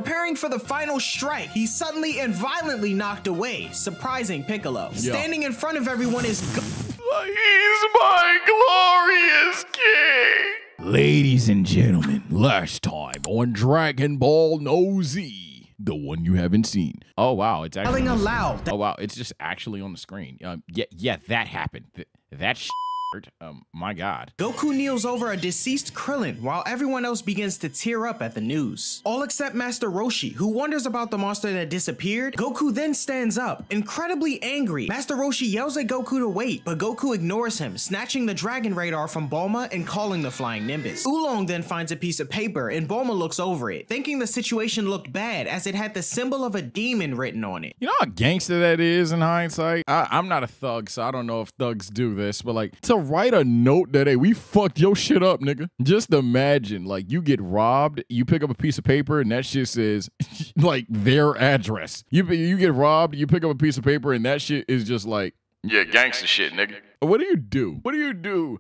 Preparing for the final strike, he's suddenly and violently knocked away, surprising Piccolo. Standing in front of everyone is He's my glorious king! Ladies and gentlemen, last time on Dragon Ball No Z, the one you haven't seen. Oh wow, it's actually yelling aloud. Oh wow, it's just actually on the screen. Yeah, that happened. That my God. Goku kneels over a deceased Krillin while everyone else begins to tear up at the news. All except Master Roshi, who wonders about the monster that disappeared. Goku then stands up, incredibly angry. Master Roshi yells at Goku to wait, but Goku ignores him, snatching the Dragon Radar from Bulma and calling the Flying Nimbus. Oolong then finds a piece of paper and Bulma looks over it, thinking the situation looked bad as it had the symbol of a demon written on it. You know how gangster that is in hindsight? I'm not a thug, so I don't know if thugs do this, but like to write a note that, hey, we fucked your shit up, nigga. Just imagine, like, you get robbed, you pick up a piece of paper, and that shit says, like, their address. You get robbed, you pick up a piece of paper, and that shit is just like, yeah, gangster shit, nigga. What do you do? What do you do?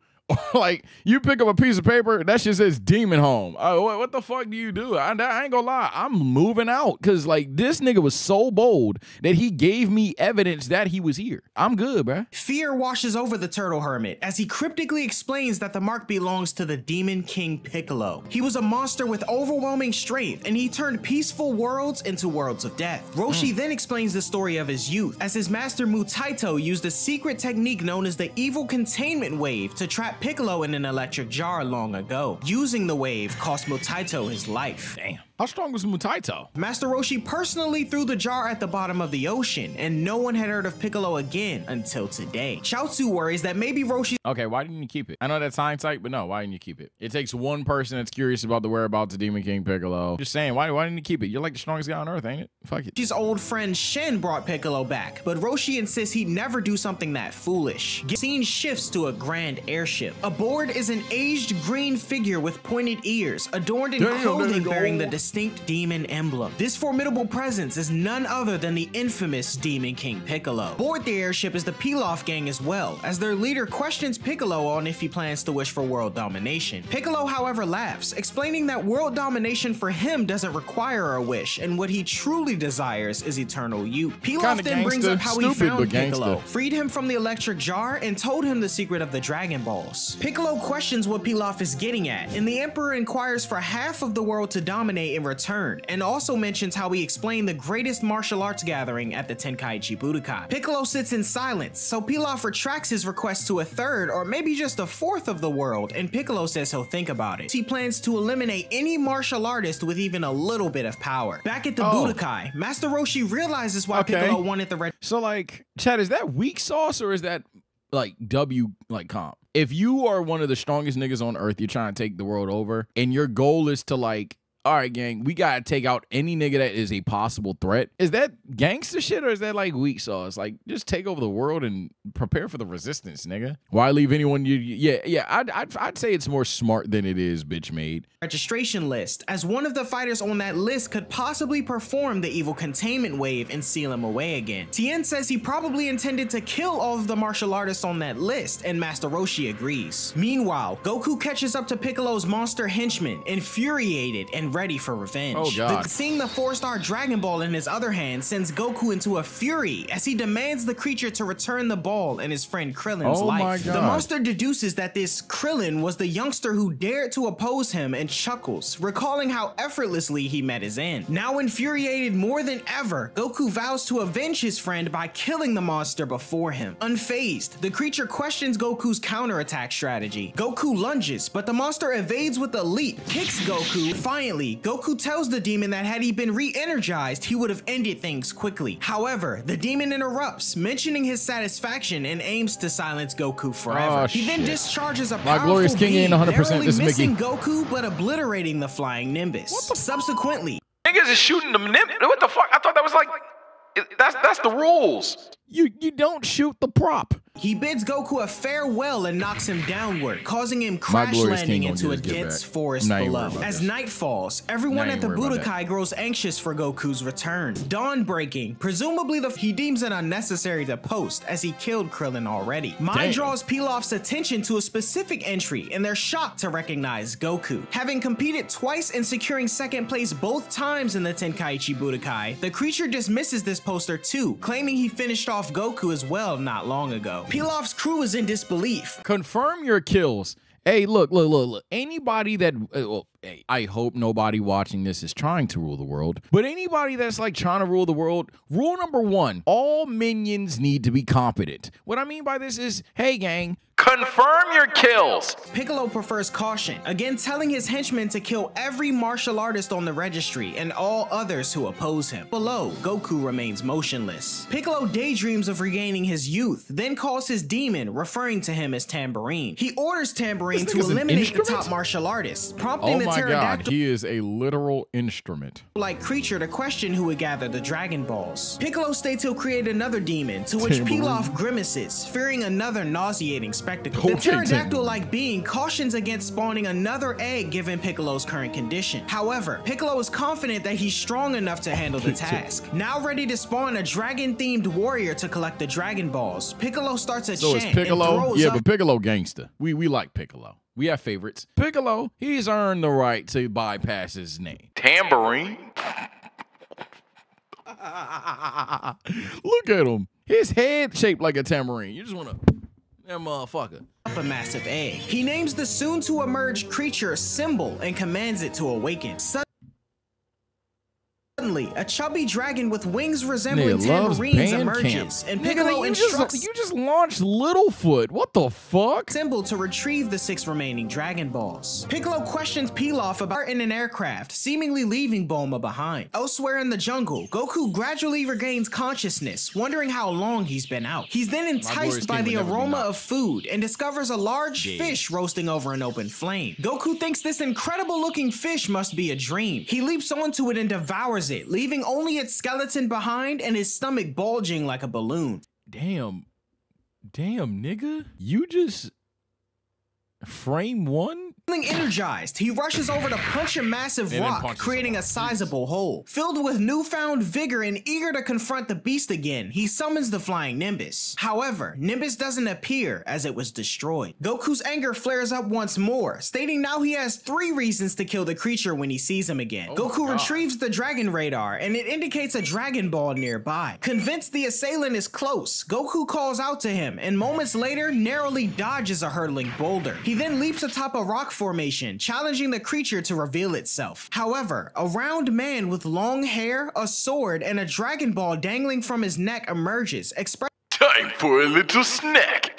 Like, you pick up a piece of paper, that shit says Demon Home. What the fuck do you do? I ain't gonna lie, I'm moving out. Cause like, this nigga was so bold that he gave me evidence that he was here. I'm good, bruh. Fear washes over the Turtle Hermit as he cryptically explains that the mark belongs to the Demon King Piccolo. He was a monster with overwhelming strength, and he turned peaceful worlds into worlds of death. Roshi then explains the story of his youth, as his master Mutaito used a secret technique known as the Evil Containment Wave to trap Piccolo in an electric jar long ago. Using the wave cost Mutaito his life. Damn. How strong was Mutaito? Master Roshi personally threw the jar at the bottom of the ocean, and no one had heard of Piccolo again until today. Chaozu worries that maybe Roshi... Okay, why didn't you keep it? I know that's hindsight, but no, why didn't you keep it? It takes one person that's curious about the whereabouts of Demon King Piccolo. Just saying, why didn't you keep it? You're like the strongest guy on Earth, ain't it? Fuck it. His old friend Shen brought Piccolo back, but Roshi insists he'd never do something that foolish. Scene shifts to a grand airship. Aboard is an aged green figure with pointed ears, adorned in clothing bearing the distinct demon emblem. This formidable presence is none other than the infamous Demon King Piccolo. Aboard the airship is the Pilaf gang as well, as their leader questions Piccolo on if he plans to wish for world domination. Piccolo, however, laughs, explaining that world domination for him doesn't require a wish, and what he truly desires is eternal youth. Pilaf then brings up how he found Piccolo, freed him from the electric jar, and told him the secret of the Dragon Balls. Piccolo questions what Pilaf is getting at, and the Emperor inquires for half of the world to dominate in return, and also mentions how he explained the greatest martial arts gathering at the Tenkaichi Budokai. Piccolo sits in silence, so Pilaf retracts his request to a third or maybe just a fourth of the world, and Piccolo says he'll think about it. He plans to eliminate any martial artist with even a little bit of power. Back at the Budokai, Master Roshi realizes why Piccolo wanted the red. So like, Chad, is that weak sauce or is that like comp? If you are one of the strongest niggas on Earth, you're trying to take the world over, and your goal is to like, all right, gang, we gotta take out any nigga that is a possible threat. Is that gangster shit or is that like weak sauce? Like, just take over the world and prepare for the resistance, nigga. Why leave anyone? I'd say it's more smart than it is bitch made. Registration list, as one of the fighters on that list could possibly perform the evil containment wave and seal him away again. Tien says he probably intended to kill all of the martial artists on that list, and Master Roshi agrees. Meanwhile, Goku catches up to Piccolo's monster henchman, infuriated and ready for revenge. Oh God. Seeing the 4-star Dragon Ball in his other hand sends Goku into a fury as he demands the creature to return the ball in his friend Krillin's life. My God. The monster deduces that this Krillin was the youngster who dared to oppose him and chuckles, recalling how effortlessly he met his end. Now infuriated more than ever, Goku vows to avenge his friend by killing the monster before him. Unfazed, the creature questions Goku's counterattack strategy. Goku lunges, but the monster evades with a leap, kicks Goku. Finally, Goku tells the demon that had he been re-energized, he would have ended things quickly. However, the demon interrupts, mentioning his satisfaction and aims to silence Goku forever. He then discharges a powerful glorious king ain't 100% this missing Mickey. Goku, but obliterating the flying Nimbus. Subsequently, niggas is shooting the Nimbus. What the fuck? I thought that was like, that's the rules. You don't shoot the prop. He bids Goku a farewell and knocks him downward, causing him crash Glorious landing King into a gonna get his get dense back. forest Now you below. worry about As this. night falls, everyone Now at you the worry about Budokai grows anxious for Goku's return. Dawn breaking, presumably he deems it unnecessary to post as he killed Krillin already. Mai draws Pilaf's attention to a specific entry and they're shocked to recognize Goku. Having competed twice and securing second place both times in the Tenkaichi Budokai, the creature dismisses this poster too, claiming he finished off Goku as well not long ago. Pilaf's crew is in disbelief. Confirm your kills. Hey, look. Anybody that, hey, I hope nobody watching this is trying to rule the world, but anybody that's like trying to rule the world, rule number 1, all minions need to be competent. What I mean by this is, hey gang, Confirm your kills. Piccolo prefers caution, again telling his henchmen to kill every martial artist on the registry and all others who oppose him. Below, Goku remains motionless. Piccolo daydreams of regaining his youth, then calls his demon, referring to him as Tambourine. He orders Tambourine to eliminate the top martial artists, prompting oh the my god, pterodactyl he is a literal instrument. like creature to question who would gather the Dragon Balls. Piccolo states he'll create another demon, to which Tambourine. Pilaf grimaces, fearing another nauseating spectacle. The Okay, pterodactyl-like being cautions against spawning another egg given Piccolo's current condition. However, Piccolo is confident that he's strong enough to handle the task. Now ready to spawn a dragon-themed warrior to collect the Dragon Balls, Piccolo starts a So chant it's Piccolo? and throws Yeah, up but Piccolo gangster. We like Piccolo. We have favorites. Piccolo, he's earned the right to bypass his name. Tambourine. Look at him. His head shaped like a tambourine. You just want to... That motherfucker. a massive egg. He names the soon-to-emerge creature Symbol and commands it to awaken. Suddenly, a chubby dragon with wings resembling Nigga loves tambourines Bandcamp. emerges, and Nigga, Piccolo you instructs just launched Littlefoot. What the fuck? Symbol to retrieve the 6 remaining Dragon Balls. Piccolo questions Pilaf about in an aircraft, seemingly leaving Bulma behind. Elsewhere in the jungle, Goku gradually regains consciousness, wondering how long he's been out. He's then enticed by the aroma of food and discovers a large fish roasting over an open flame. Goku thinks this incredible-looking fish must be a dream. He leaps onto it and devours it, leaving only its skeleton behind and his stomach bulging like a balloon. Damn, nigga. You just... Frame 1? Feeling energized, he rushes over to punch a massive And then rock, punches creating a sizable hole. Filled with newfound vigor and eager to confront the beast again, he summons the flying Nimbus. However, Nimbus doesn't appear as it was destroyed. Goku's anger flares up once more, stating now he has 3 reasons to kill the creature when he sees him again. Goku retrieves the Dragon Radar, and it indicates a Dragon Ball nearby. Convinced the assailant is close, Goku calls out to him, and moments later narrowly dodges a hurtling boulder. He then leaps atop a rock formation, challenging the creature to reveal itself. However, a round man with long hair, a sword, and a Dragon Ball dangling from his neck emerges, Time for a little snack.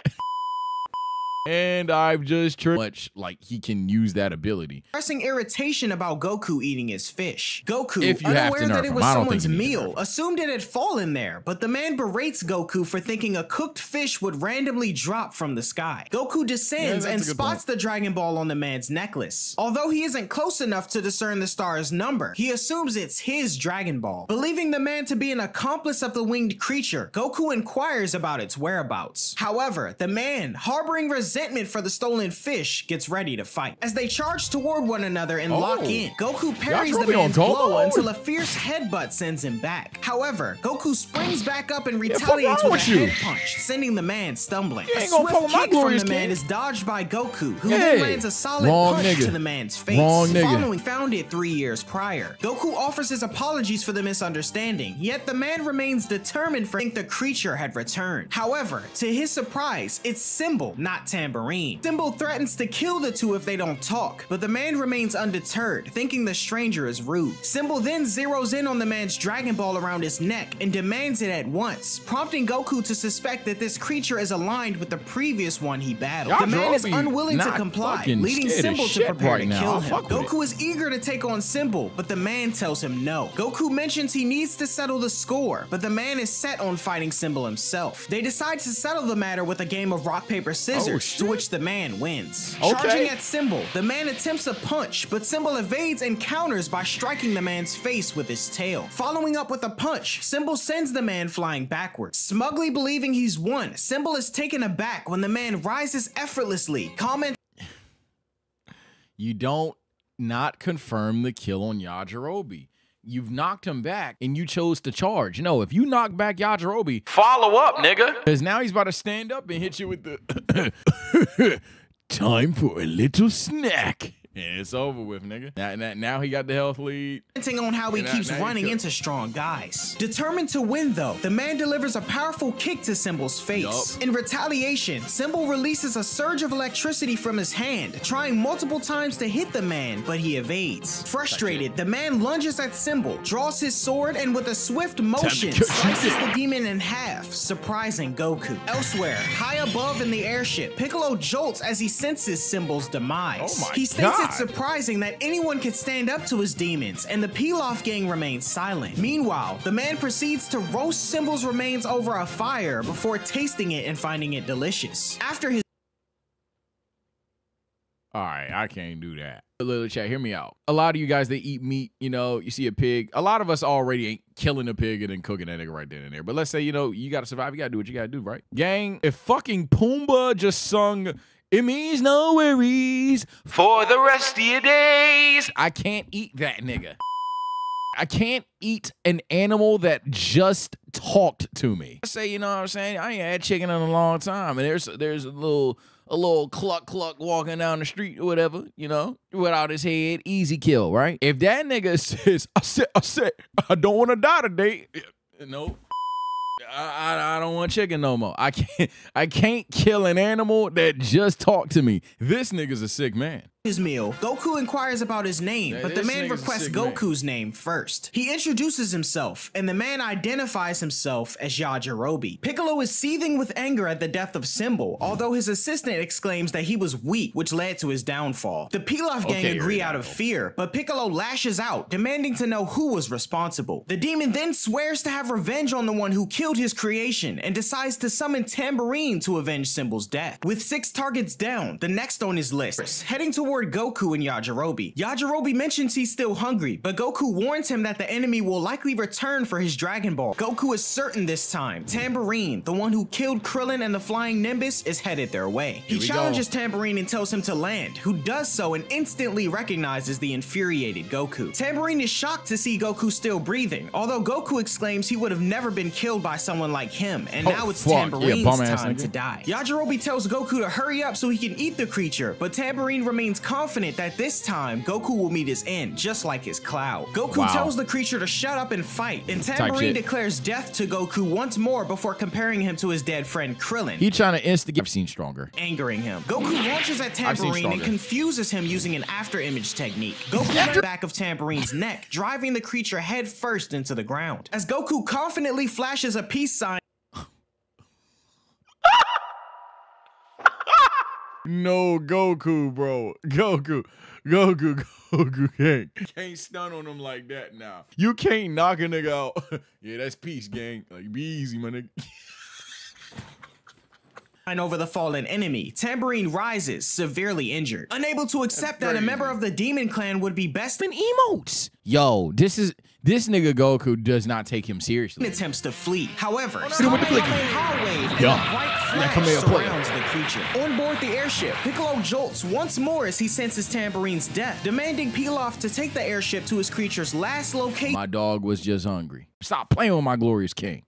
And I've just tried much like he can use that ability. expressing irritation about Goku eating his fish. Goku, If you have to unaware nerf that it him, was I don't think someone's you need to meal, nerf him. assumed it had fallen there, but the man berates Goku for thinking a cooked fish would randomly drop from the sky. Goku descends Yeah, and that's a good spots the Dragon Ball on the man's necklace. Although he isn't close enough to discern the star's number, he assumes it's his Dragon Ball. Believing the man to be an accomplice of the winged creature, Goku inquires about its whereabouts. However, the man, harboring resentment for the stolen fish, gets ready to fight. As they charge toward one another and lock in, Goku parries the really on man's top blow mode? until a fierce headbutt sends him back. However, Goku springs back up and fuck retaliates wrong with a with you? head punch, sending the man stumbling. A ain't gonna follow swift my kick from glorious the man king. is dodged by Goku, who Yeah. then lands a solid Wrong punch nigga. to the man's face. Wrong nigga. Following found it 3 years prior. Goku offers his apologies for the misunderstanding, yet the man remains determined for the creature had returned. However, to his surprise, it's Symbol, not Tambourine. Symbol threatens to kill the two if they don't talk, but the man remains undeterred, thinking the stranger is rude. Symbol then zeroes in on the man's Dragon Ball around his neck and demands it at once, prompting Goku to suspect that this creature is aligned with the previous one he battled. Y'all The man is drove me unwilling to not comply, fucking leading scared as Symbol to shit prepare right to now. kill I'll him. fuck with it. Goku is eager to take on Symbol, but the man tells him no. Goku mentions he needs to settle the score, but the man is set on fighting Symbol himself. They decide to settle the matter with a game of rock, paper, scissors, to which the man wins. Okay. Charging at Symbol, the man attempts a punch, but Symbol evades and counters by striking the man's face with his tail. Following up with a punch, Symbol sends the man flying backwards. Smugly believing he's won, Symbol is taken aback when the man rises effortlessly, commenting, You don't not confirm the kill on Yajirobe. You've knocked him back and you chose to charge. No, if you knock back Yajirobe, Follow up, nigga. because now he's about to stand up and hit you with the time for a little snack. And it's over with, nigga. Now he got the health lead. on how he And keeps now you running could- into strong guys. Determined to win though, the man delivers a powerful kick to Symbol's face. Yup. In retaliation, Symbol releases a surge of electricity from his hand, trying multiple times to hit the man, but he evades. Frustrated, the man lunges at Symbol, draws his sword, and with a swift motion, kill- slices the demon in half, surprising Goku. Elsewhere, high above in the airship, Piccolo jolts as he senses Symbol's demise. Oh my He states God. it's surprising that anyone could stand up to his demons, and the Pilaf gang remains silent. Meanwhile, the man proceeds to roast Symbol's remains over a fire before tasting it and finding it delicious. After his All right, I can't do that. Little chat, hear me out. A lot of you guys that eat meat, you know, you see a pig. A lot of us already ain't killing a pig and then cooking that nigga right then and there. But let's say, you know, you gotta survive, you gotta do what you gotta do, right? Gang, if fucking Pumbaa just sung "It Means No Worries" For the rest of your days. I can't eat that nigga. I can't eat an animal that just talked to me. I say, you know what I'm saying? I ain't had chicken in a long time, and there's a little cluck walking down the street or whatever, you know, without his head, easy kill, right? If that nigga says, I said, I don't want to die today. No. I don't want chicken no more. I can't kill an animal that just talked to me. This nigga's a sick man. meal, Goku inquires about his name, Yeah, but the this man nigga's a requests sick man. Goku's name first. He introduces himself, and the man identifies himself as Yajirobe. Piccolo is seething with anger at the death of Symbol, although his assistant exclaims that he was weak, which led to his downfall. The Pilaf gang Okay, agree here we out of go. fear, but Piccolo lashes out, demanding to know who was responsible. The demon then swears to have revenge on the one who killed his creation, and decides to summon Tambourine to avenge Symbol's death. With 6 targets down, the next on his list, heading toward Goku and Yajirobe. Yajirobe mentions he's still hungry, but Goku warns him that the enemy will likely return for his Dragon Ball. Goku is certain this time. Tambourine, the one who killed Krillin and the Flying Nimbus, is headed their way. He Here we go. challenges Tambourine and tells him to land, who does so and instantly recognizes the infuriated Goku. Tambourine is shocked to see Goku still breathing, although Goku exclaims he would have never been killed by someone like him, and Oh, now it's fuck. Yeah, Tambourine's bum-ass time nigga. to die. Yajirobe tells Goku to hurry up so he can eat the creature, but Tambourine remains confident that this time Goku will meet his end, just like his Cloud. Goku Wow. tells the creature to shut up and fight, and Tambourine shit. declares death to Goku once more before comparing him to his dead friend Krillin. He trying to instigate. I've seen stronger. Angering him. Goku launches at I've seen Tambourine and stronger. confuses him using an after image technique. Goku lands back of Tambourine's neck, driving the creature head first into the ground. As Goku confidently flashes a peace sign, No, Goku, bro. Goku can't stun on him like that now. You can't knock a nigga out. Yeah, that's peace, gang. Like, be easy, my nigga. over the fallen enemy, Tambourine rises, severely injured. Unable to accept that a crazy. member of the Demon Clan would be best in Emotes. Yo, this nigga Goku does not take him seriously. attempts to flee. However, hit him with the blicky. Wave and Yeah. a bright Yeah, flash come here, player. surrounds the creature. On board the airship, Piccolo jolts once more as he senses Tambourine's death, demanding Pilaf to take the airship to his creature's last location. My dog was just hungry. Stop playing with my glorious king.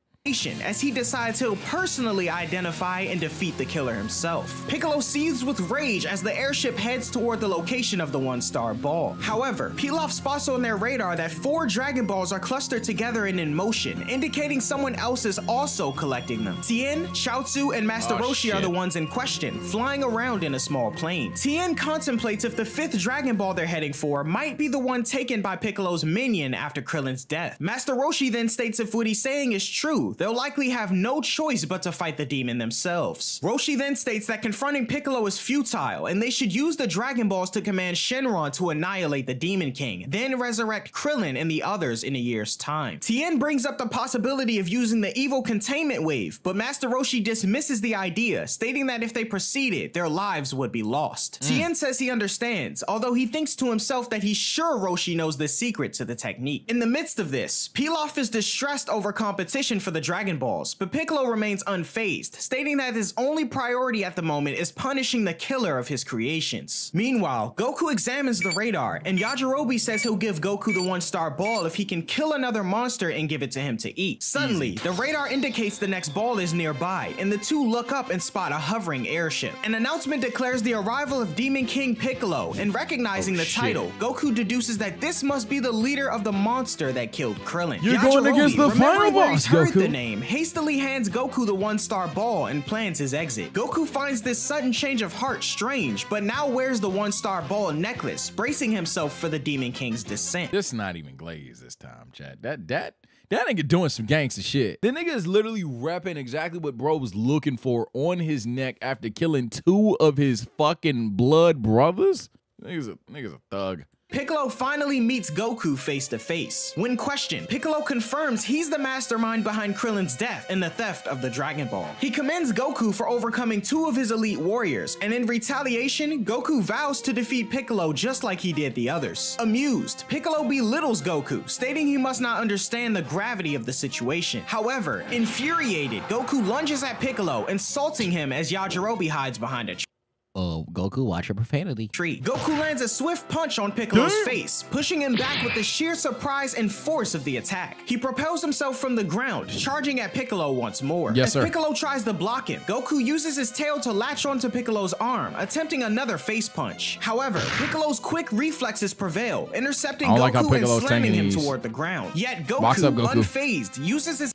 As he decides he'll personally identify and defeat the killer himself. Piccolo seethes with rage as the airship heads toward the location of the one-star ball. However, Pilaf spots on their radar that 4 Dragon Balls are clustered together and in motion, indicating someone else is also collecting them. Tien, Chaozu, and Master Oh, Roshi are shit. the ones in question, flying around in a small plane. Tien contemplates if the 5th Dragon Ball they're heading for might be the one taken by Piccolo's minion after Krillin's death. Master Roshi then states if what he's saying is true, they'll likely have no choice but to fight the demon themselves. Roshi then states that confronting Piccolo is futile, and they should use the Dragon Balls to command Shenron to annihilate the Demon King, then resurrect Krillin and the others in a year's time. Tien brings up the possibility of using the evil containment wave, but Master Roshi dismisses the idea, stating that if they proceeded, their lives would be lost. Tien says he understands, although he thinks to himself that he's sure Roshi knows the secret to the technique. In the midst of this, Pilaf is distressed over competition for the Dragon Balls, but Piccolo remains unfazed, stating that his only priority at the moment is punishing the killer of his creations. Meanwhile, Goku examines the radar, and Yajirobe says he'll give Goku the one-star ball if he can kill another monster and give it to him to eat. Suddenly, the radar indicates the next ball is nearby, and the two look up and spot a hovering airship. An announcement declares the arrival of Demon King Piccolo, and recognizing the title, Goku deduces that this must be the leader of the monster that killed Krillin. You're going against the final boss, heard Goku. The name, hastily hands Goku the one-star ball and plans his exit. Goku finds this sudden change of heart strange, but now wears the one-star ball necklace, bracing himself for the Demon King's descent. This not even glazed this time, Chad. That nigga doing some gangster shit. The nigga is literally repping exactly what bro was looking for on his neck after killing 2 of his fucking blood brothers. Nigga's a thug. Piccolo finally meets Goku face to face. When questioned, Piccolo confirms he's the mastermind behind Krillin's death and the theft of the Dragon Ball. He commends Goku for overcoming 2 of his elite warriors, and in retaliation, Goku vows to defeat Piccolo just like he did the others. Amused, Piccolo belittles Goku, stating he must not understand the gravity of the situation. However, infuriated, Goku lunges at Piccolo, insulting him as Yajirobe hides behind a tree. Goku, watch your profanity. Goku lands a swift punch on Piccolo's face, pushing him back with the sheer surprise and force of the attack. He propels himself from the ground, charging at Piccolo once more. Yes, sir. As Piccolo tries to block him, Goku uses his tail to latch onto Piccolo's arm, attempting another face punch. However, Piccolo's quick reflexes prevail, intercepting Goku and slamming him toward the ground. Yet Goku, unfazed, uses his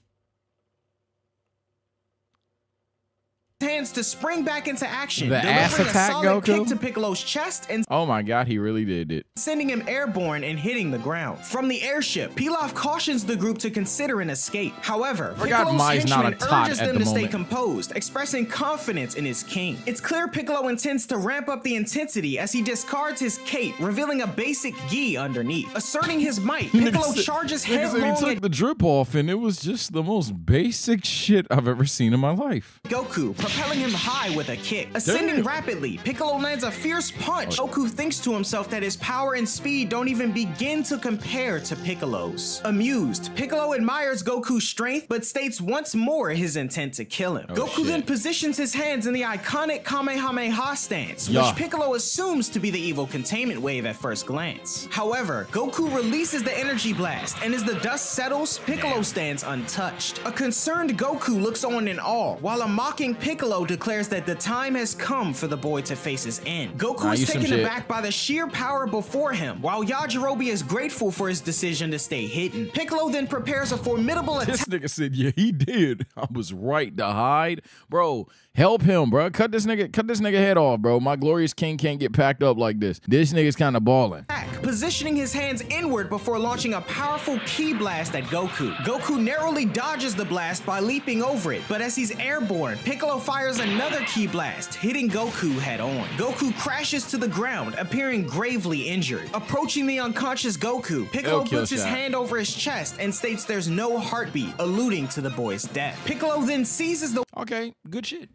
hands to spring back into action, the ass attack, a solid Goku? kick to Piccolo's chest and Oh my god, he really did it. sending him airborne and hitting the ground. From the airship, Pilaf cautions the group to consider an escape. However, Piccolo's henchman urges them to stay composed, expressing confidence in his king. It's clear Piccolo intends to ramp up the intensity as he discards his cape, revealing a basic gi underneath. Asserting his might, Piccolo charges headlong he took the drip off, and it was just the most basic shit I've ever seen in my life. Goku, propelling him high with a kick. Ascending rapidly, Piccolo lands a fierce punch. Goku thinks to himself that his power and speed don't even begin to compare to Piccolo's. Amused, Piccolo admires Goku's strength, but states once more his intent to kill him. Goku then positions his hands in the iconic Kamehameha stance, which Piccolo assumes to be the evil containment wave at first glance. However, Goku releases the energy blast, and as the dust settles, Piccolo stands untouched. A concerned Goku looks on in awe, while a mocking Piccolo declares that the time has come for the boy to face his end. Goku is taken aback by the sheer power before him, while Yajirobe is grateful for his decision to stay hidden. Piccolo then prepares a formidable attack. This nigga said, yeah, he did. I was right to hide. Bro, help him, bro. Cut this nigga head off, bro. My glorious king can't get packed up like this. This nigga's kind of balling. Positioning his hands inward before launching a powerful ki blast at Goku. Goku narrowly dodges the blast by leaping over it, but as he's airborne, Piccolo fires another ki blast, hitting Goku head on. Goku crashes to the ground, appearing gravely injured. Approaching the unconscious Goku, Piccolo puts his hand over his chest and states there's no heartbeat, alluding to the boy's death. Piccolo then seizes the— Okay, good shit.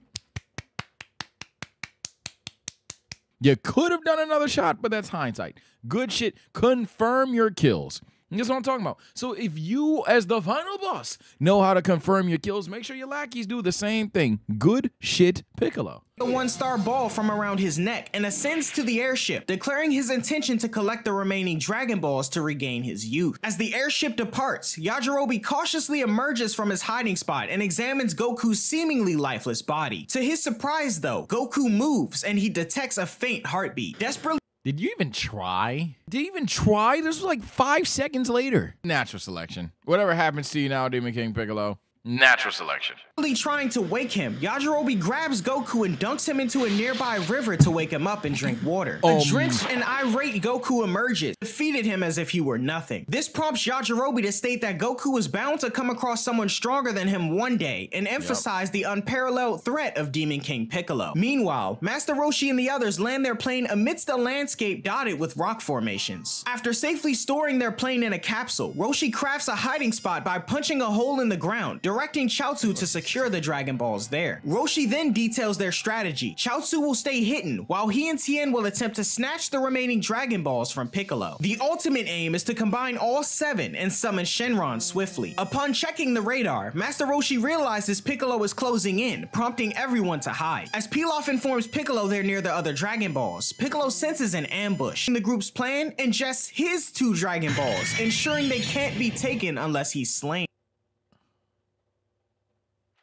You could have done another shot, but that's hindsight. Good shit. Confirm your kills. And that's what I'm talking about. So if you, as the final boss, know how to confirm your kills, make sure your lackeys do the same thing. Good shit, Piccolo. The one-star ball from around his neck and ascends to the airship, declaring his intention to collect the remaining Dragon Balls to regain his youth. As the airship departs, Yajirobe cautiously emerges from his hiding spot and examines Goku's seemingly lifeless body. To his surprise, though, Goku moves and he detects a faint heartbeat. Desperately— Did you even try? Did you even try? This was like 5 seconds later. Natural selection. Whatever happens to you now, Demon King Piccolo, Natural selection. Trying to wake him, Yajirobe grabs Goku and dunks him into a nearby river to wake him up and drink water. A drenched and irate Goku emerges, defeated him as if he were nothing. This prompts Yajirobe to state that Goku was bound to come across someone stronger than him one day and emphasize the unparalleled threat of Demon King Piccolo. Meanwhile, Master Roshi and the others land their plane amidst a landscape dotted with rock formations. After safely storing their plane in a capsule, Roshi crafts a hiding spot by punching a hole in the ground, directing Chaozu to secure the Dragon Balls there. Roshi then details their strategy. Chaozu will stay hidden, while he and Tien will attempt to snatch the remaining Dragon Balls from Piccolo. The ultimate aim is to combine all 7 and summon Shenron swiftly. Upon checking the radar, Master Roshi realizes Piccolo is closing in, prompting everyone to hide. As Pilaf informs Piccolo they're near the other Dragon Balls, Piccolo senses an ambush. The group's plan ingests his 2 Dragon Balls, ensuring they can't be taken unless he's slain.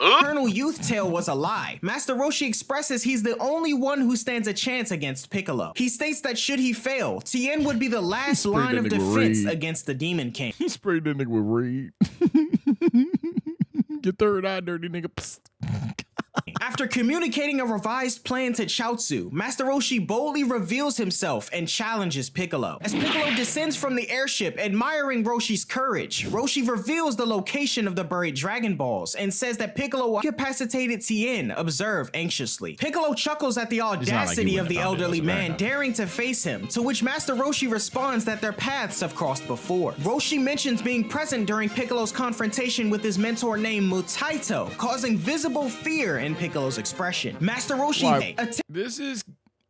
Eternal Youth Tale was a lie. Master Roshi expresses he's the only one who stands a chance against Piccolo. He states that should he fail, Tien would be the last line of defense against the Demon King. He sprayed that nigga with Reed. Your third eye, dirty nigga. Psst. After communicating a revised plan to Chaozu, Master Roshi boldly reveals himself and challenges Piccolo. As Piccolo descends from the airship, admiring Roshi's courage, Roshi reveals the location of the buried Dragon Balls and says that Piccolo incapacitated Tien, observe anxiously. Piccolo chuckles at the audacity of the elderly man daring to face him, to which Master Roshi responds that their paths have crossed before. Roshi mentions being present during Piccolo's confrontation with his mentor named Mutaito, causing visible fear in Piccolo's expression. Master Roshi this is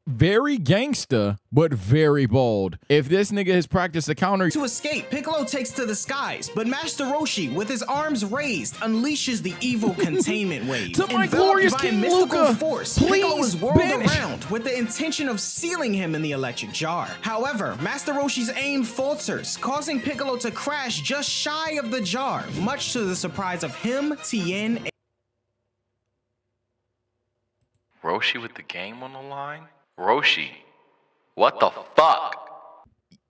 very gangsta, but very bold. If this nigga has practiced a counter to escape, Piccolo takes to the skies, but Master Roshi, with his arms raised, unleashes the evil containment wave. To my glorious King Luca, force, Piccolo is whirled around with the intention of sealing him in the electric jar. However, Master Roshi's aim falters, causing Piccolo to crash just shy of the jar, much to the surprise of him, Tien, and Roshi with the game on the line? Roshi, what the fuck?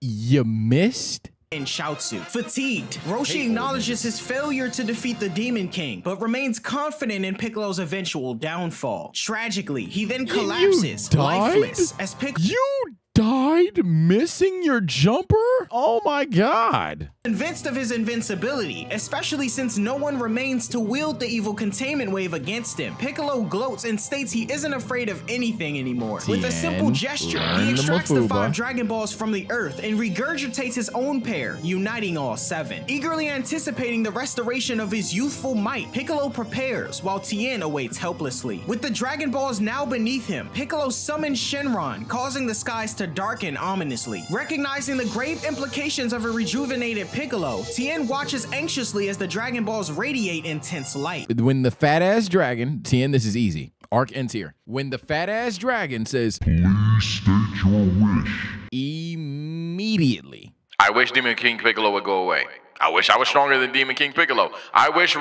You missed? and Chaozu. Fatigued, Roshi acknowledges his failure to defeat the Demon King, but remains confident in Piccolo's eventual downfall. Tragically, he then collapses, lifeless, as Piccolo— You died missing your jumper? Oh my god. Convinced of his invincibility, especially since no one remains to wield the evil containment wave against him, Piccolo gloats and states he isn't afraid of anything anymore. With a simple gesture, he extracts the 5 Dragon Balls from the earth and regurgitates his own pair, uniting all 7. Eagerly anticipating the restoration of his youthful might, Piccolo prepares, while Tien awaits helplessly. With the Dragon Balls now beneath him, Piccolo summons Shenron, causing the skies to darken ominously. Recognizing the grave implications of a rejuvenated Piccolo, Tien watches anxiously as the Dragon Balls radiate intense light. When the fat ass dragon, Tien, this is easy. Arc ends here. When the fat ass dragon says, "Please state your wish," immediately, I wish Demon King Piccolo would go away. I wish I was stronger than Demon King Piccolo. I wish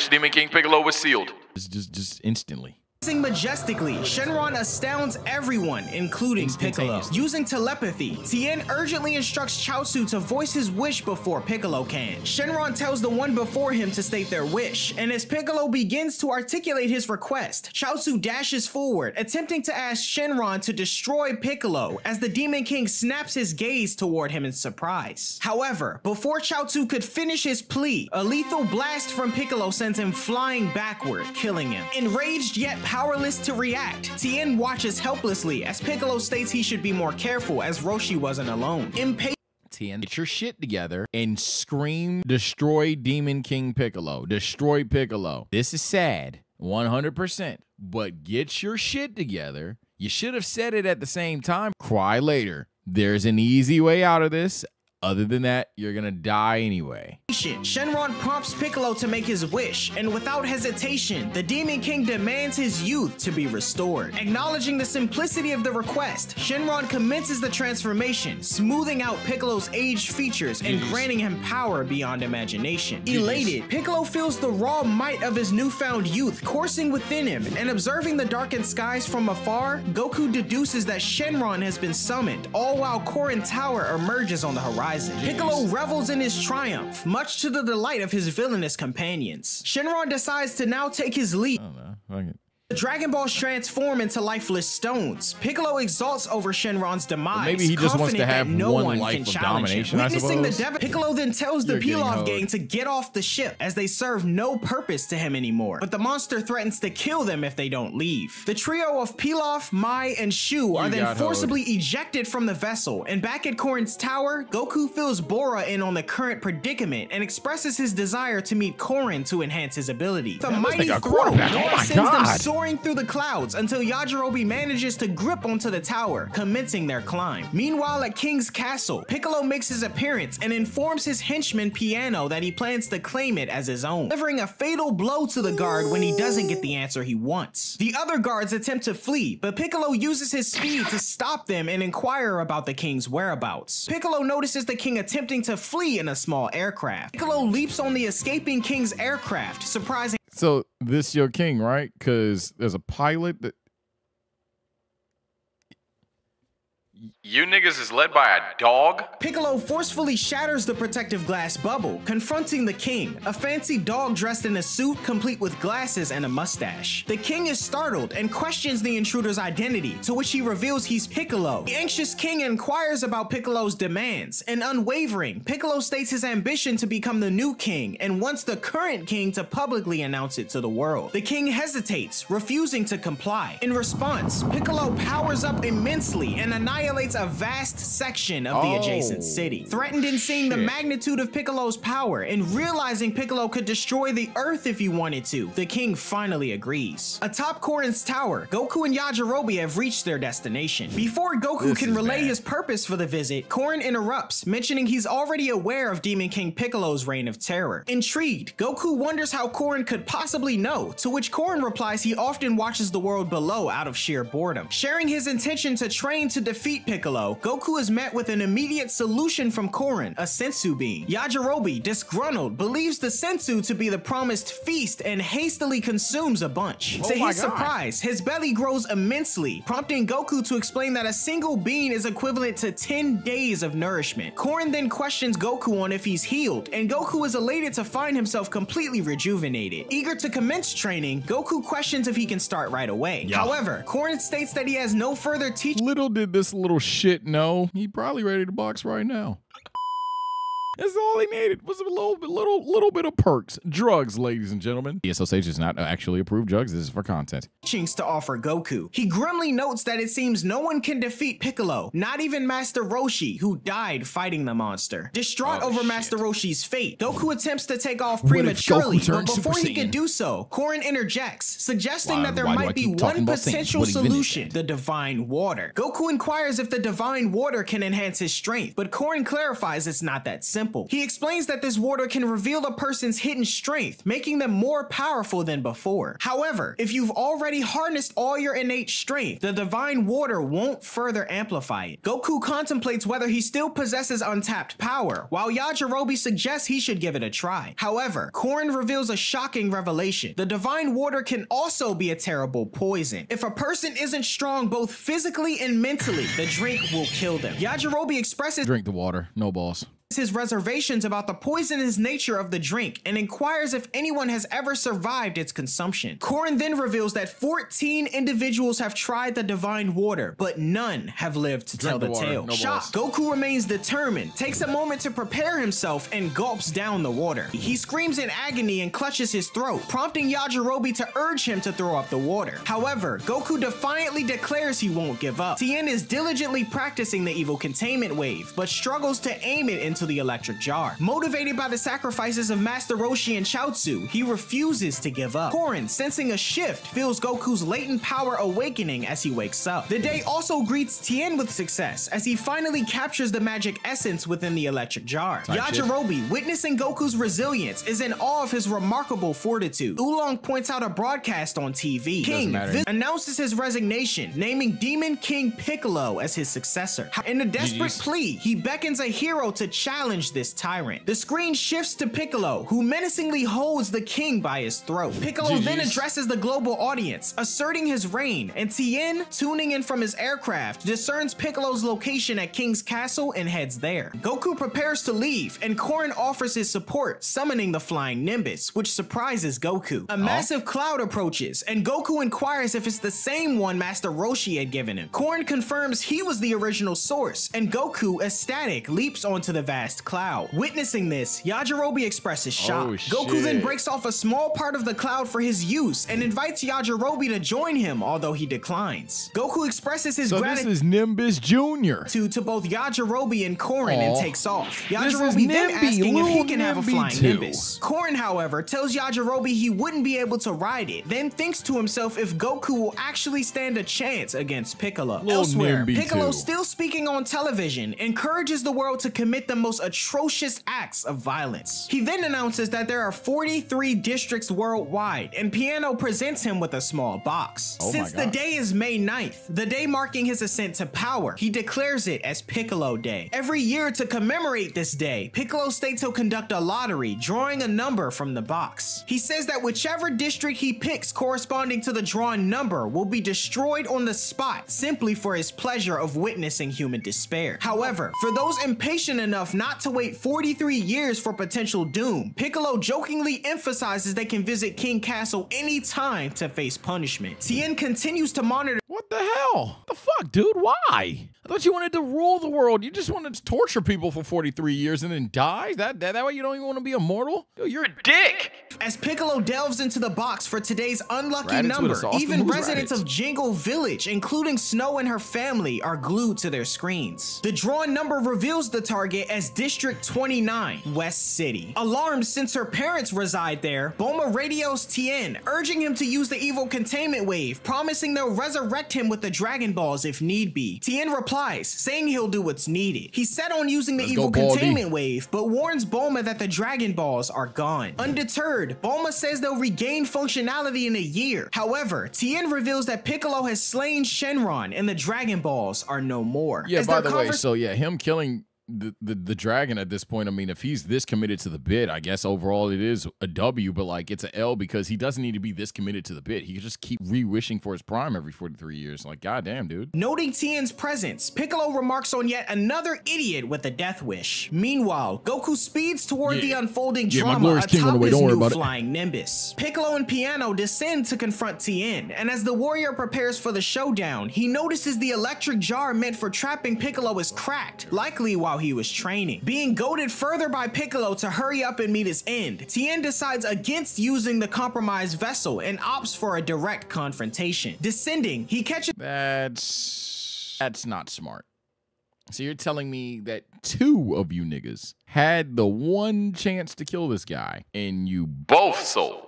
Demon King Piccolo was sealed. Just instantly. Majestically, Shenron astounds everyone, including Piccolo. Using telepathy, Tien urgently instructs Chaozu to voice his wish before Piccolo can. Shenron tells the one before him to state their wish, and as Piccolo begins to articulate his request, Chaozu dashes forward, attempting to ask Shenron to destroy Piccolo as the Demon King snaps his gaze toward him in surprise. However, before Chaozu could finish his plea, a lethal blast from Piccolo sends him flying backward, killing him. Enraged yet powerless to react, Tien watches helplessly as Piccolo states he should be more careful as Roshi wasn't alone. Tien, get your shit together and scream, "Destroy Demon King Piccolo. Destroy Piccolo." This is sad, 100%, but get your shit together. You should have said it at the same time. Cry later. There's an easy way out of this. Other than that, you're gonna die anyway. Shenron prompts Piccolo to make his wish, and without hesitation, the Demon King demands his youth to be restored. Acknowledging the simplicity of the request, Shenron commences the transformation, smoothing out Piccolo's aged features and granting him power beyond imagination. Elated, Piccolo feels the raw might of his newfound youth coursing within him, and observing the darkened skies from afar, Goku deduces that Shenron has been summoned, all while Korin Tower emerges on the horizon. horizon. Piccolo revels in his triumph, much to the delight of his villainous companions. Shenron decides to now take his lead. I don't know. Fuck it. The Dragon Balls transform into lifeless stones. Piccolo exalts over Shenron's demise. But maybe he just wants to have no one life of domination, I Witnessing the suppose. Piccolo then tells the You're getting Pilaf hoed. gang to get off the ship as they serve no purpose to him anymore. But the monster threatens to kill them if they don't leave. The trio of Pilaf, Mai, and Shu are then got forcibly ejected from the vessel. And back at Korin's tower, Goku fills Bora in on the current predicament and expresses his desire to meet Korin to enhance his ability. The Damn, this mighty nigga throw quarterback. Oh my sends them God. soaring through the clouds until Yajirobe manages to grip onto the tower, commencing their climb. Meanwhile, at King's Castle, Piccolo makes his appearance and informs his henchman Piano that he plans to claim it as his own, delivering a fatal blow to the guard when he doesn't get the answer he wants. The other guards attempt to flee, but Piccolo uses his speed to stop them and inquire about the king's whereabouts. Piccolo notices the king attempting to flee in a small aircraft. Piccolo leaps on the escaping king's aircraft, surprising So this your king, right? Because there's a pilot that. You niggas is led by a dog? Piccolo forcefully shatters the protective glass bubble, confronting the king, a fancy dog dressed in a suit complete with glasses and a mustache. The king is startled and questions the intruder's identity, to which he reveals he's Piccolo. The anxious king inquires about Piccolo's demands, and unwavering, Piccolo states his ambition to become the new king and wants the current king to publicly announce it to the world. The king hesitates, refusing to comply. In response, Piccolo powers up immensely and annihilates a vast section of the adjacent city. Threatened in seeing the magnitude of Piccolo's power and realizing Piccolo could destroy the earth if he wanted to, the king finally agrees. Atop Korin's tower, Goku and Yajirobe have reached their destination. Before Goku can relay his purpose for the visit, Korin interrupts, mentioning he's already aware of Demon King Piccolo's reign of terror. Intrigued, Goku wonders how Korin could possibly know, to which Korin replies he often watches the world below out of sheer boredom. Sharing his intention to train to defeat Piccolo, Goku is met with an immediate solution from Korin, a sensu bean. Yajirobe, disgruntled, believes the sensu to be the promised feast and hastily consumes a bunch. To his surprise, his belly grows immensely, prompting Goku to explain that a single bean is equivalent to 10 days of nourishment. Korin then questions Goku on if he's healed, and Goku is elated to find himself completely rejuvenated. Eager to commence training, Goku questions if he can start right away. However, Korin states that he has no further teaching. Little did this little shit know, he probably ready to box right now. That's all he needed was a little bit of perks. Drugs, ladies and gentlemen. The SOH is not actually approved drugs. This is for content. To offer Goku. He grimly notes that it seems no one can defeat Piccolo, not even Master Roshi, who died fighting the monster. Distraught over Master Roshi's fate, Goku attempts to take off prematurely, but before he can do so, Korin interjects, suggesting that there might be one potential solution, the Divine Water. Goku inquires if the Divine Water can enhance his strength, but Korin clarifies it's not that simple. He explains that this water can reveal a person's hidden strength, making them more powerful than before. However, if you've already harnessed all your innate strength, the Divine Water won't further amplify it. Goku contemplates whether he still possesses untapped power, while Yajirobe suggests he should give it a try. However, Korin reveals a shocking revelation. The Divine Water can also be a terrible poison. If a person isn't strong both physically and mentally, the drink will kill them. Yajirobe expresses Drink the water, no balls. his reservations about the poisonous nature of the drink and inquires if anyone has ever survived its consumption. Korin then reveals that 14 individuals have tried the Divine Water, but none have lived to tell the tale. Shocked, Goku remains determined, takes a moment to prepare himself, and gulps down the water. He screams in agony and clutches his throat, prompting Yajirobe to urge him to throw up the water. However, Goku defiantly declares he won't give up. Tien is diligently practicing the evil containment wave, but struggles to aim it into the electric jar. Motivated by the sacrifices of Master Roshi and Chaozu, he refuses to give up. Korin, sensing a shift, feels Goku's latent power awakening as he wakes up. The day also greets Tien with success as he finally captures the magic essence within the electric jar. Yajirobe, witnessing Goku's resilience, is in awe of his remarkable fortitude. Oolong points out a broadcast on TV. King announces his resignation, naming Demon King Piccolo as his successor. In a desperate plea, he beckons a hero to challenge challenge this tyrant. The screen shifts to Piccolo, who menacingly holds the king by his throat. Piccolo then addresses the global audience, asserting his reign, and Tien, tuning in from his aircraft, discerns Piccolo's location at King's Castle and heads there. Goku prepares to leave, and Korin offers his support, summoning the flying Nimbus, which surprises Goku. A massive cloud approaches, and Goku inquires if it's the same one Master Roshi had given him. Korin confirms he was the original source, and Goku, ecstatic, leaps onto the vast cloud. Witnessing this, Yajirobe expresses shock. Goku then breaks off a small part of the cloud for his use and invites Yajirobe to join him, although he declines. Goku expresses his gratitude this is Nimbus Jr. to both Yajirobe and Korin and takes off. Yajirobe then asking if he can have a flying Nimbus. Korin, however, tells Yajirobe he wouldn't be able to ride it, then thinks to himself if Goku will actually stand a chance against Piccolo. Elsewhere, Piccolo, still speaking on television, encourages the world to commit the most atrocious acts of violence. He then announces that there are 43 districts worldwide, and Piano presents him with a small box. Since the day is May 9th, the day marking his ascent to power, he declares it as Piccolo Day. Every year to commemorate this day, Piccolo states he'll conduct a lottery, drawing a number from the box. He says that whichever district he picks corresponding to the drawn number will be destroyed on the spot simply for his pleasure of witnessing human despair. However, for those impatient enough not to wait 43 years for potential doom, Piccolo jokingly emphasizes they can visit King Castle anytime to face punishment. Tien continues to monitor. What the hell? The fuck, dude? Why? I thought you wanted to rule the world. You just wanted to torture people for 43 years and then die? That way you don't even want to be immortal? Dude, you're a dick! As Piccolo delves into the box for today's unlucky number, even residents of Jingle Village, including Snow and her family, are glued to their screens. The drawn number reveals the target as District 29, West City. Alarmed since her parents reside there, Bulma radios Tien, urging him to use the evil containment wave, promising they'll resurrect him with the Dragon Balls if need be. Tien replies, saying he'll do what's needed. He's set on using the evil containment wave, but warns Bulma that the Dragon Balls are gone. Undeterred, Bulma says they'll regain functionality in a year. However, Tien reveals that Piccolo has slain Shenron and the Dragon Balls are no more. Yeah, by the way, so yeah, him killing the dragon at this point, I mean, if he's this committed to the bit, I guess overall it is a W, but like it's an L because he doesn't need to be this committed to the bit. He can just keep re-wishing for his prime every 43 years. Like, goddamn, dude. Noting Tien's presence, Piccolo remarks on yet another idiot with a death wish. Meanwhile, Goku speeds toward the unfolding drama atop his new flying Nimbus. Piccolo and Piano descend to confront Tien, and as the warrior prepares for the showdown, he notices the electric jar meant for trapping Piccolo is cracked, likely while he was training. Being goaded further by Piccolo to hurry up and meet his end, Tien decides against using the compromised vessel and opts for a direct confrontation. Descending, he catches— That's not smart. So you're telling me that two of you niggas had the one chance to kill this guy and you both sold.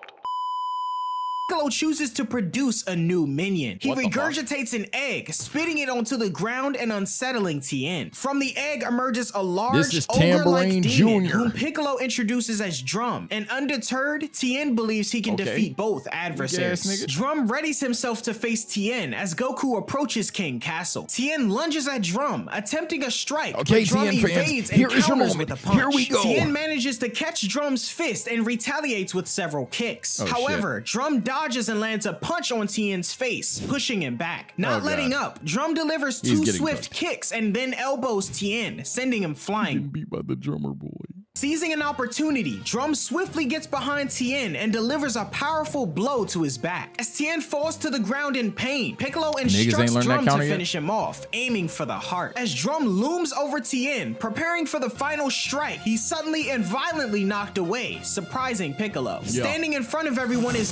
Piccolo chooses to produce a new minion. He regurgitates an egg, spitting it onto the ground and unsettling Tien. From the egg emerges a large ogre-like demon whom Piccolo introduces as Drum. And undeterred, Tien believes he can defeat both adversaries. Drum readies himself to face Tien as Goku approaches King Castle. Tien lunges at Drum, attempting a strike, but Drum evades and counters with a punch. Here we go. Tien manages to catch Drum's fist and retaliates with several kicks. However, Drum dodges and lands a punch on Tien's face, pushing him back. Not letting up, Drum delivers two swift kicks and then elbows Tien, sending him flying. Beat by the drummer boy. Seizing an opportunity, Drum swiftly gets behind Tien and delivers a powerful blow to his back. As Tien falls to the ground in pain, Piccolo instructs Drum to finish him off, aiming for the heart. As Drum looms over Tien, preparing for the final strike, he's suddenly and violently knocked away, surprising Piccolo. Standing in front of everyone is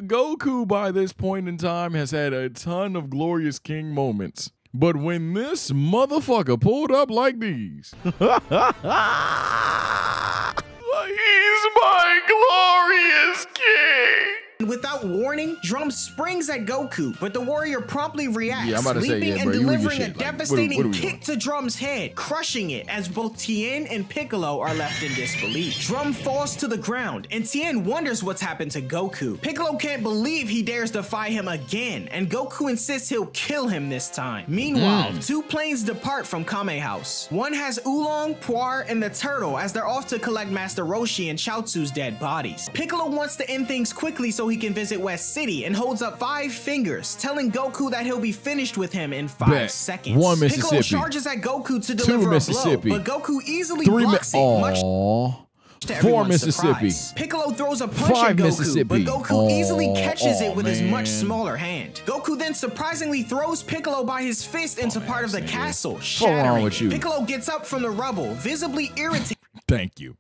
Goku, by this point in time, has had a ton of Glorious King moments. But when this motherfucker pulled up like these, he's my glorious king. Without warning, Drum springs at Goku, but the warrior promptly reacts, Yeah, I'm about to say, leaping yeah, and bro, you and your delivering a shit. Like, devastating what are we kick doing? to Drum's head, crushing it as both Tien and Piccolo are left in disbelief. Drum falls to the ground, and Tien wonders what's happened to Goku. Piccolo can't believe he dares defy him again, and Goku insists he'll kill him this time. Meanwhile, two planes depart from Kame House. One has Oolong, Puar, and the Turtle as they're off to collect Master Roshi and Chaozu's dead bodies. Piccolo wants to end things quickly so he can visit West City and holds up 5 fingers, telling Goku that he'll be finished with him in 5 Bet. seconds. 1 Piccolo Mississippi. charges at Goku to deliver a blow, Mississippi. but Goku easily 3 blocks it, much Aww. to 4 everyone's Mississippi. surprise. Piccolo throws a punch 5 at Goku, Mississippi. but Goku easily catches it with his man. much smaller hand. Goku then surprisingly throws Piccolo by his fist into part of the castle, shattering with it. you? Piccolo gets up from the rubble, visibly irritated. Thank you.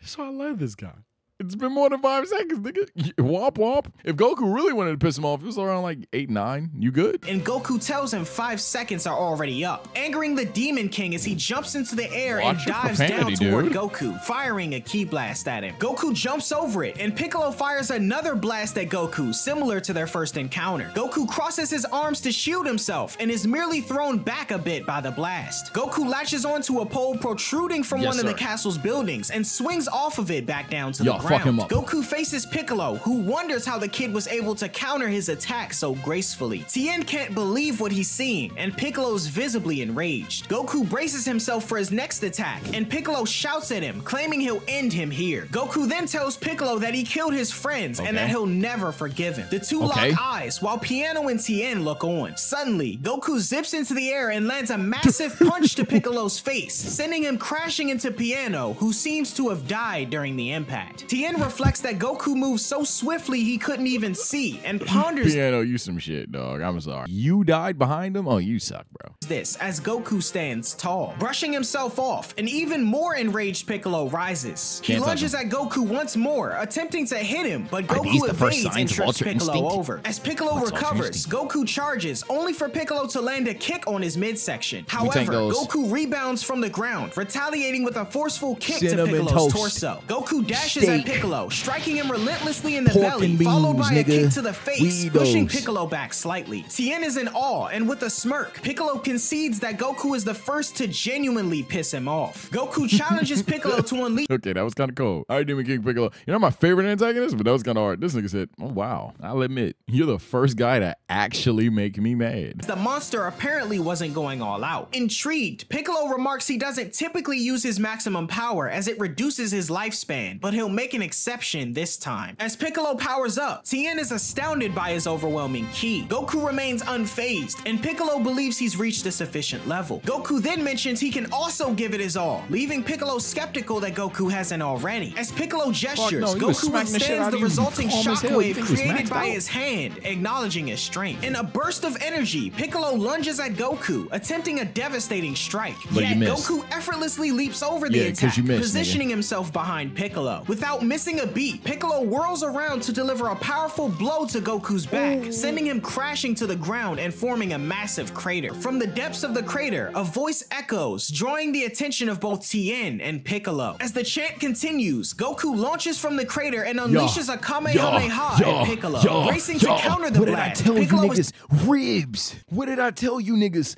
So I love this guy. It's been more than 5 seconds, nigga. Womp womp. If Goku really wanted to piss him off, it was around like 8, 9. You good? And Goku tells him 5 seconds are already up, angering the Demon King as he jumps into the air Watch and your dives down profanity, toward dude. Goku, firing a ki blast at him. Goku jumps over it, and Piccolo fires another blast at Goku, similar to their first encounter. Goku crosses his arms to shield himself and is merely thrown back a bit by the blast. Goku latches onto a pole protruding from Yes, one of the sir. castle's buildings and swings off of it back down to the Yo, ground. fuck him up. Goku faces Piccolo, who wonders how the kid was able to counter his attack so gracefully. Tien can't believe what he's seeing, and Piccolo's visibly enraged. Goku braces himself for his next attack, and Piccolo shouts at him, claiming he'll end him here. Goku then tells Piccolo that he killed his friends and that he'll never forgive him. The two lock eyes while Piano and Tien look on. Suddenly, Goku zips into the air and lands a massive punch to Piccolo's face, sending him crashing into Piano, who seems to have died during the impact. Tien reflects that Goku moves so swiftly he couldn't even see, and ponders Piano, you some shit, dog. I'm sorry. You died behind him? Oh, you suck, bro. this as Goku stands tall. Brushing himself off, an even more enraged Piccolo rises. He Can't touch lunges at Goku once more, attempting to hit him, but Are these Goku the first evades and signs of trips Ultra Piccolo Instinct? over. As Piccolo What's Ultra recovers, Instinct? Goku charges, only for Piccolo to land a kick on his midsection. take However, those. Goku rebounds from the ground, retaliating with a forceful kick to Cinnamon Piccolo's toast. torso. Goku dashes Steak. at Piccolo, striking him relentlessly in the Pork belly, and beans, followed by a nigga. kick to the face, pushing Weedos. Piccolo back slightly. Tien is in awe, and with a smirk, Piccolo concedes that Goku is the first to genuinely piss him off. Goku challenges Piccolo to unleash Okay, that was kind of cold. All right, Demon King Piccolo. You're not my favorite antagonist, but that was kind of hard. This nigga said, oh, wow. I'll admit, you're the first guy to actually make me mad. The monster apparently wasn't going all out. Intrigued, Piccolo remarks he doesn't typically use his maximum power as it reduces his lifespan, but he'll make an exception this time. As Piccolo powers up, Tien is astounded by his overwhelming ki. Goku remains unfazed, and Piccolo believes he's reached a sufficient level. Goku then mentions he can also give it his all, leaving Piccolo skeptical that Goku hasn't already. As Piccolo gestures, no, he was Goku smacking the shit extends out the of you. resulting Calm as hell. You shockwave think he was created maxed by out? his hand, acknowledging his strength. In a burst of energy, Piccolo lunges at Goku, attempting a devastating strike. But Yet you missed. Goku effortlessly leaps over the Yeah, 'cause attack, you missed, positioning himself behind Piccolo. Without missing a beat, Piccolo whirls around to deliver a powerful blow to Goku's back, sending him crashing to the ground and forming a massive crater. From the depths of the crater, a voice echoes, drawing the attention of both Tien and Piccolo. As the chant continues, Goku launches from the crater and unleashes a Kamehameha at Piccolo, racing to counter the What did I blast. tell Piccolo you is niggas? Ribs. What did I tell you niggas?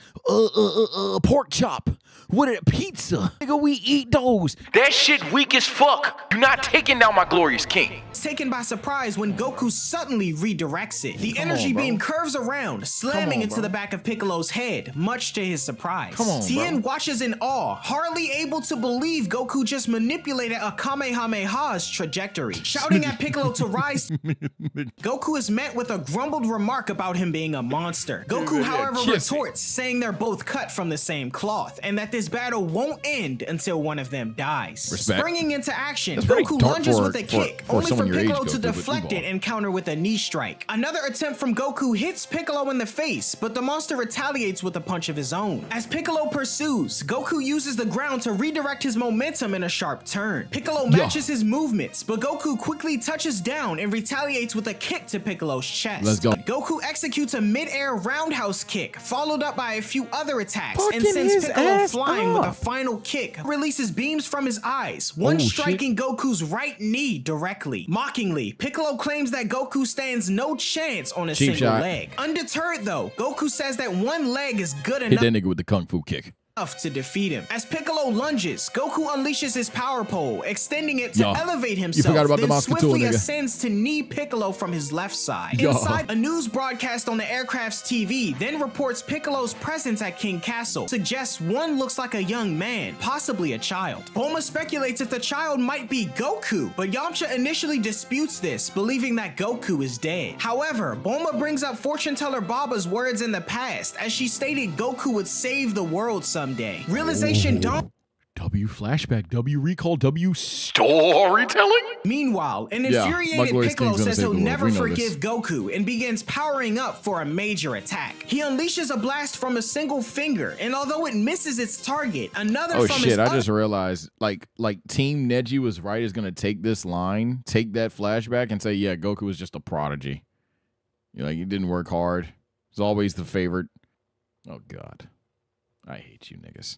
Pork chop. What did pizza? Nigga, we eat those. That shit weak as fuck. You're not taking down my glorious king. taken by surprise when Goku suddenly redirects it. The energy beam curves around, slamming into the back of Piccolo's head, much to his surprise. Tien watches in awe, hardly able to believe Goku just manipulated a Kamehameha's trajectory. Shouting at Piccolo to rise, Goku is met with a grumbled remark about him being a monster. Goku, however, retorts, saying they're both cut from the same cloth, and that this battle won't end until one of them dies. Springing into action, Goku lunges with a kick, only for Piccolo to deflect it and counter with a knee strike. Another attempt from Goku hits Piccolo in the face, but the monster retaliates with a punch of his own. As Piccolo pursues, Goku uses the ground to redirect his momentum in a sharp turn. Piccolo matches his movements, but Goku quickly touches down and retaliates with a kick to Piccolo's chest. Let's go. Goku executes a mid-air roundhouse kick, followed up by a few other attacks, and sends Piccolo flying replying with a final kick, releases beams from his eyes, one striking Goku's right knee directly. Mockingly, Piccolo claims that Goku stands no chance on a single leg. Undeterred though, Goku says that one leg is good enough. Hit that nigga with the kung fu kick To defeat him. As Piccolo lunges, Goku unleashes his power pole, extending it to elevate himself. You forgot about then the swiftly nigga. ascends to knee Piccolo from his left side. Inside, a news broadcast on the aircraft's TV then reports Piccolo's presence at King Castle. Suggests one looks like a young man, possibly a child. Bulma speculates if the child might be Goku, but Yamcha initially disputes this, believing that Goku is dead. However, Bulma brings up fortune teller Baba's words in the past, as she stated Goku would save the world someday. Realization dawned. W flashback, W recall, W storytelling? Meanwhile, an infuriated Piccolo says he'll never forgive Goku and begins powering up for a major attack. He unleashes a blast from a single finger, and although it misses its target, another from his I just realized, like Team Neji was right, is gonna take this line, take that flashback, and say, yeah, Goku was just a prodigy. He didn't work hard. He's always the favorite. Oh God. I hate you niggas.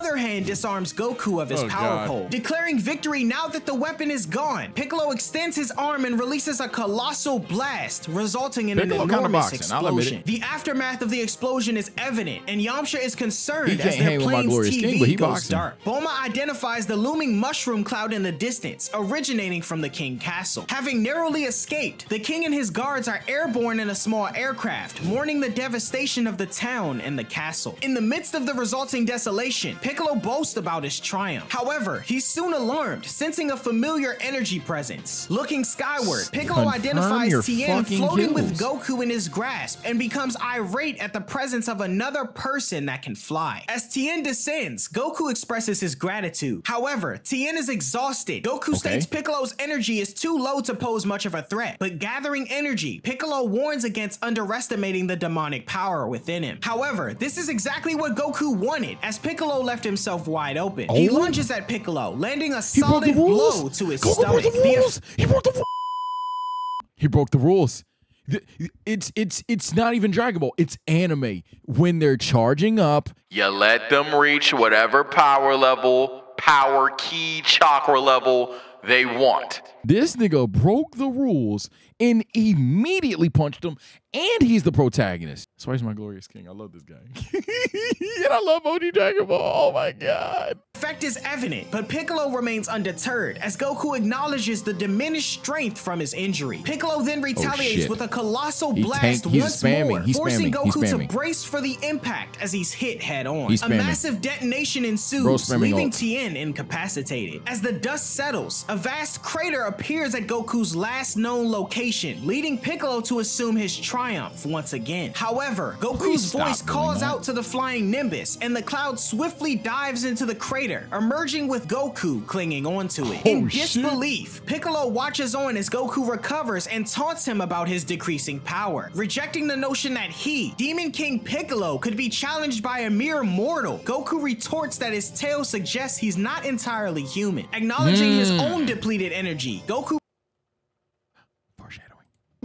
Other hand disarms Goku of his power pole, declaring victory now that the weapon is gone. Piccolo extends his arm and releases a colossal blast, resulting in an enormous explosion. The aftermath of the explosion is evident, and Yamcha is concerned as their plane's TV goes dark. Bulma identifies the looming mushroom cloud in the distance, originating from the King Castle. Having narrowly escaped, the king and his guards are airborne in a small aircraft, mourning the devastation of the town and the castle. In the midst of the resulting desolation, Piccolo boasts about his triumph. However, he's soon alarmed, sensing a familiar energy presence. Looking skyward, Piccolo identifies Tien floating with Goku in his grasp and becomes irate at the presence of another person that can fly. As Tien descends, Goku expresses his gratitude. However, Tien is exhausted. Goku states Piccolo's energy is too low to pose much of a threat, but gathering energy, Piccolo warns against underestimating the demonic power within him. However, this is exactly what Goku wanted, as Piccolo left himself wide open. He lunges at Piccolo, landing a solid blow to his stomach. He broke the rules. It's not even Dragon Ball. It's anime. When they're charging up, you let them reach whatever power level, power key, chakra level they want. This nigga broke the rules and immediately punched him, and he's the protagonist. That's why he's my glorious king. I love this guy. And I love OG Dragon Ball. Oh my God. The effect is evident, but Piccolo remains undeterred as Goku acknowledges the diminished strength from his injury. Piccolo then retaliates with a colossal blast once more, forcing Goku to brace for the impact as he's hit head on. A massive detonation ensues, leaving Tien incapacitated. As the dust settles, a vast crater appears at Goku's last known location, leading Piccolo to assume his triumph once again. However, Goku's voice calls out to the flying Nimbus, and the cloud swiftly dives into the crater, emerging with Goku clinging onto it. In disbelief, Piccolo watches on as Goku recovers and taunts him about his decreasing power. Rejecting the notion that he, Demon King Piccolo, could be challenged by a mere mortal, Goku retorts that his tail suggests he's not entirely human. Acknowledging his own depleted energy, Goku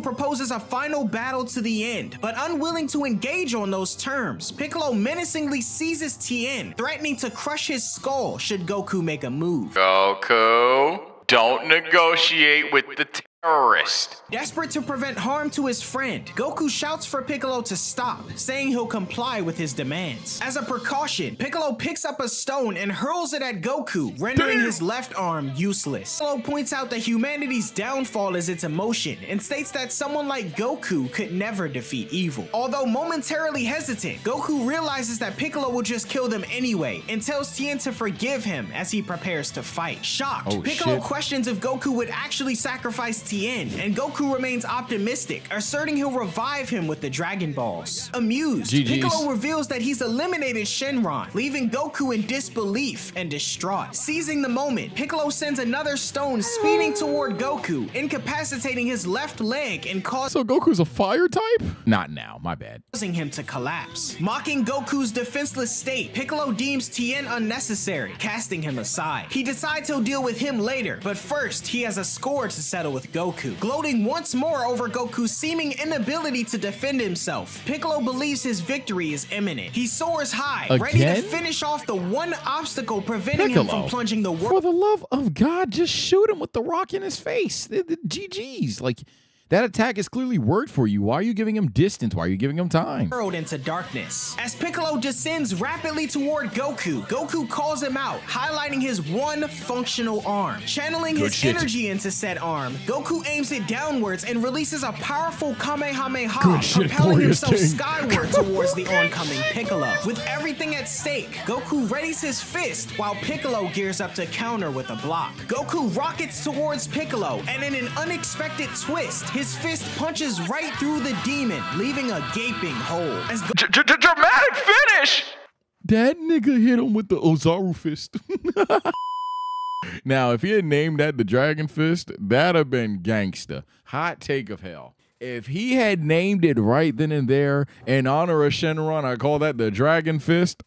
proposes a final battle to the end, but unwilling to engage on those terms, Piccolo menacingly seizes Tien, threatening to crush his skull should Goku make a move. Goku, don't negotiate with the terrorist. Desperate to prevent harm to his friend, Goku shouts for Piccolo to stop, saying he'll comply with his demands. As a precaution, Piccolo picks up a stone and hurls it at Goku, rendering his left arm useless. Piccolo points out that humanity's downfall is its emotion and states that someone like Goku could never defeat evil. Although momentarily hesitant, Goku realizes that Piccolo will just kill them anyway and tells Tien to forgive him as he prepares to fight. Shocked, Piccolo questions if Goku would actually sacrifice Tien, and Goku remains optimistic, asserting he'll revive him with the Dragon Balls. Amused, Piccolo reveals that he's eliminated Shenron, leaving Goku in disbelief and distraught. Seizing the moment, Piccolo sends another stone speeding toward Goku, incapacitating his left leg and So Goku's a fire type? Not now, my bad. Causing him to collapse. Mocking Goku's defenseless state, Piccolo deems Tien unnecessary, casting him aside. He decides he'll deal with him later, but first, he has a score to settle with Goku. Goku. Gloating once more over Goku's seeming inability to defend himself, Piccolo believes his victory is imminent. He soars high, ready to Again? finish off the one obstacle preventing him from plunging the For world. the love of God, just shoot him with the rock in his face. The GG's. Like, that attack has clearly worked for you. Why are you giving him distance? Why are you giving him time? World into darkness. As Piccolo descends rapidly toward Goku, Goku calls him out, highlighting his one functional arm. Channeling Good his shit. energy into said arm, Goku aims it downwards and releases a powerful Kamehameha, Good shit, propelling Glorious himself King. skyward towards the oncoming Piccolo. With everything at stake, Goku readies his fist while Piccolo gears up to counter with a block. Goku rockets towards Piccolo, and in an unexpected twist, his fist punches right through the demon, leaving a gaping hole. As Dramatic finish! That nigga hit him with the Ozaru fist. Now, if he had named that the Dragon Fist, that'd have been gangsta. Hot take of hell. If he had named it right then and there in honor of Shenron, I call that the Dragon Fist.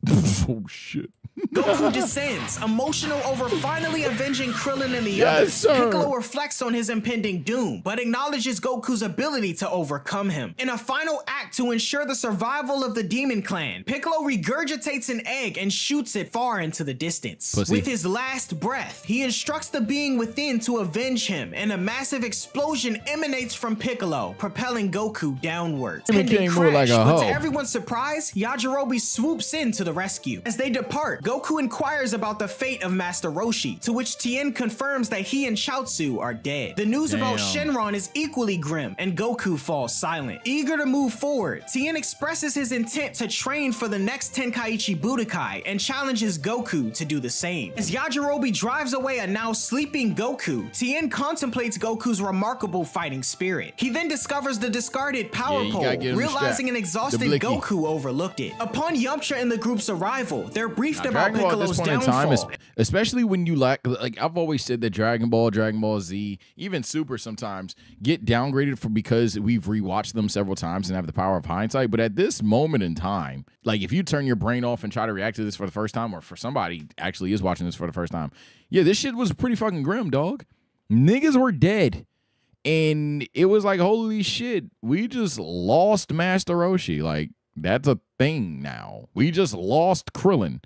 Oh, shit. Goku descends, emotional over finally avenging Krillin and the Yes, others. sir. Piccolo reflects on his impending doom, but acknowledges Goku's ability to overcome him. In a final act to ensure the survival of the Demon Clan, Piccolo regurgitates an egg and shoots it far into the distance. Pussy. With his last breath, he instructs the being within to avenge him, and a massive explosion emanates from Piccolo, propelling Goku downwards. It became more like a but to hoe. everyone's surprise, Yajirobe swoops in to the rescue. As they depart, Goku inquires about the fate of Master Roshi, to which Tien confirms that he and Chaozu are dead. The news about Damn. Shenron is equally grim, and Goku falls silent. Eager to move forward, Tien expresses his intent to train for the next Tenkaichi Budokai and challenges Goku to do the same. As Yajirobe drives away a now sleeping Goku, Tien contemplates Goku's remarkable fighting spirit. He then discovers the discarded power Yeah, you pole, gotta get him realizing strapped. an exhausted The blicky. Goku overlooked it. Upon Yamcha and the group's arrival, they're briefed about Dragon Ball at this Piccolo's point in downfall. time, especially when you like I've always said that Dragon Ball Z, even Super sometimes get downgraded because we've rewatched them several times and have the power of hindsight. But at this moment in time, like if you turn your brain off and try to react to this for the first time, or for somebody actually is watching this for the first time, yeah, this shit was pretty fucking grim, dog. Niggas were dead. And it was like, holy shit, we just lost Master Roshi. Like, that's a thing now. We just lost Krillin.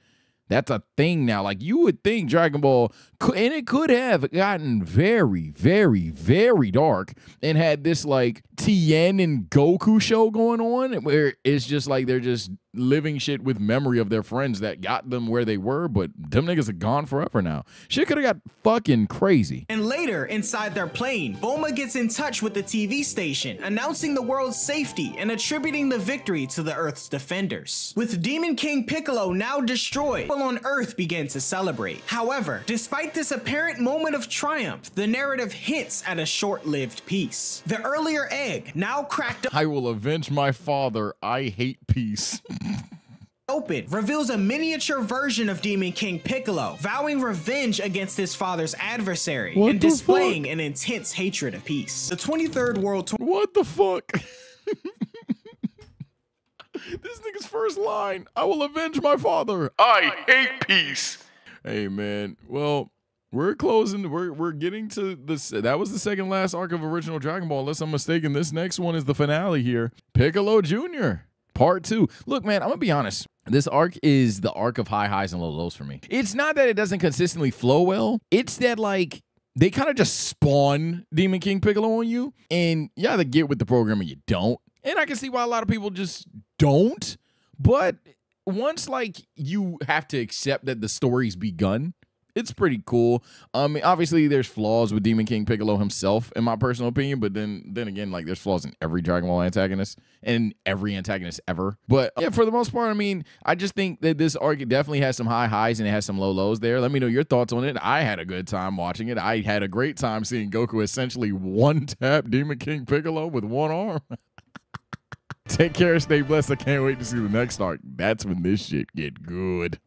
That's a thing now. Like, you would think Dragon Ball, and it could have gotten very, very, very dark and had this, like, Tien and Goku show going on where it's just like they're just living shit with memory of their friends that got them where they were, but them niggas are gone forever now. Shit could have got fucking crazy. And later, inside their plane, Bulma gets in touch with the TV station, announcing the world's safety and attributing the victory to the Earth's defenders. With Demon King Piccolo now destroyed, people on Earth begin to celebrate. However, despite this apparent moment of triumph, the narrative hints at a short-lived peace. The earlier egg, now cracked I will avenge my father. I hate peace. open, reveals a miniature version of Demon King Piccolo, vowing revenge against his father's adversary What and the displaying fuck? an intense hatred of peace. The 23rd World Tournament. What the fuck? This nigga's first line, I will avenge my father. I hate peace. Hey, man. Well, we're closing. We're getting to this. That was the second last arc of original Dragon Ball, unless I'm mistaken. This next one is the finale here. Piccolo Jr. Part 2. Look, man, I'm going to be honest. This arc is the arc of high highs and low lows for me. It's not that it doesn't consistently flow well. It's that, like, they kind of just spawn Demon King Piccolo on you. And you either get with the program or you don't. And I can see why a lot of people just don't. But once, like, you have to accept that the story's begun, it's pretty cool. I mean, obviously, there's flaws with Demon King Piccolo himself, in my personal opinion. But then again, like, there's flaws in every Dragon Ball antagonist and every antagonist ever. But yeah, for the most part, I mean, I just think that this arc definitely has some high highs and it has some low lows there. Let me know your thoughts on it. I had a good time watching it. I had a great time seeing Goku essentially one-tap Demon King Piccolo with one arm. Take care, stay blessed. I can't wait to see the next arc. That's when this shit get good.